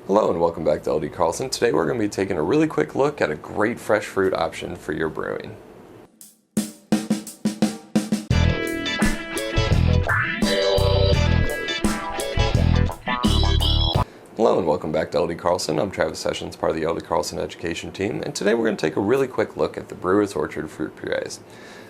Hello and welcome back to LD Carlson. Today we're going to be taking a really quick look at a great fresh fruit option for your brewing. Hello and welcome back to LD Carlson. I'm Travis Sessions, part of the LD Carlson education team, and today we're going to take a really quick look at the Brewers Orchard Fruit Purees.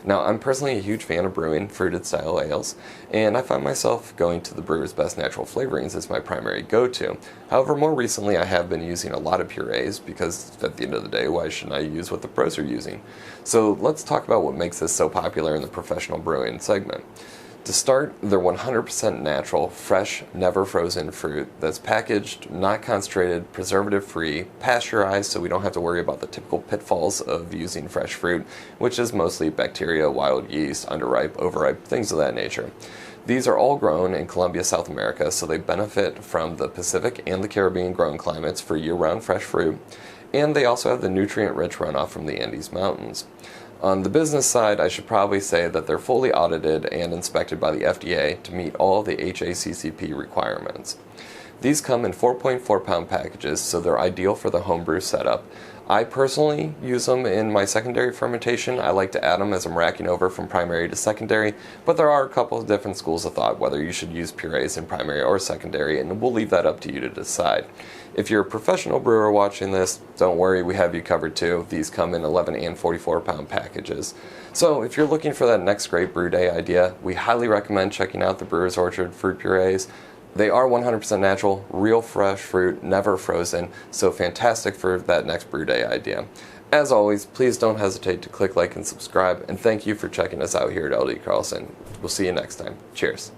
Now, I'm personally a huge fan of brewing fruited style ales, and I find myself going to the brewer's best natural flavorings as my primary go-to. However, more recently I have been using a lot of purees because at the end of the day, why shouldn't I use what the pros are using? So let's talk about what makes this so popular in the professional brewing segment. To start, they're 100% natural, fresh, never frozen fruit that's packaged, not concentrated, preservative-free, pasteurized so we don't have to worry about the typical pitfalls of using fresh fruit, which is mostly bacteria, wild yeast, underripe, overripe, things of that nature. These are all grown in Colombia, South America, so they benefit from the Pacific and the Caribbean growing climates for year-round fresh fruit, and they also have the nutrient-rich runoff from the Andes Mountains. On the business side, I should probably say that they're fully audited and inspected by the FDA to meet all the HACCP requirements. These come in 4.4 pound packages, so they're ideal for the homebrew setup. I personally use them in my secondary fermentation. I like to add them as I'm racking over from primary to secondary, but there are a couple of different schools of thought whether you should use purees in primary or secondary, and we'll leave that up to you to decide. If you're a professional brewer watching this, don't worry, we have you covered too. These come in 11 and 44 pound packages. So if you're looking for that next great brew day idea, we highly recommend checking out the Brewers Orchard Fruit Purees. They are 100% natural, real fresh fruit, never frozen, so fantastic for that next brew day idea. As always, please don't hesitate to click like and subscribe, and thank you for checking us out here at LD Carlson. We'll see you next time. Cheers.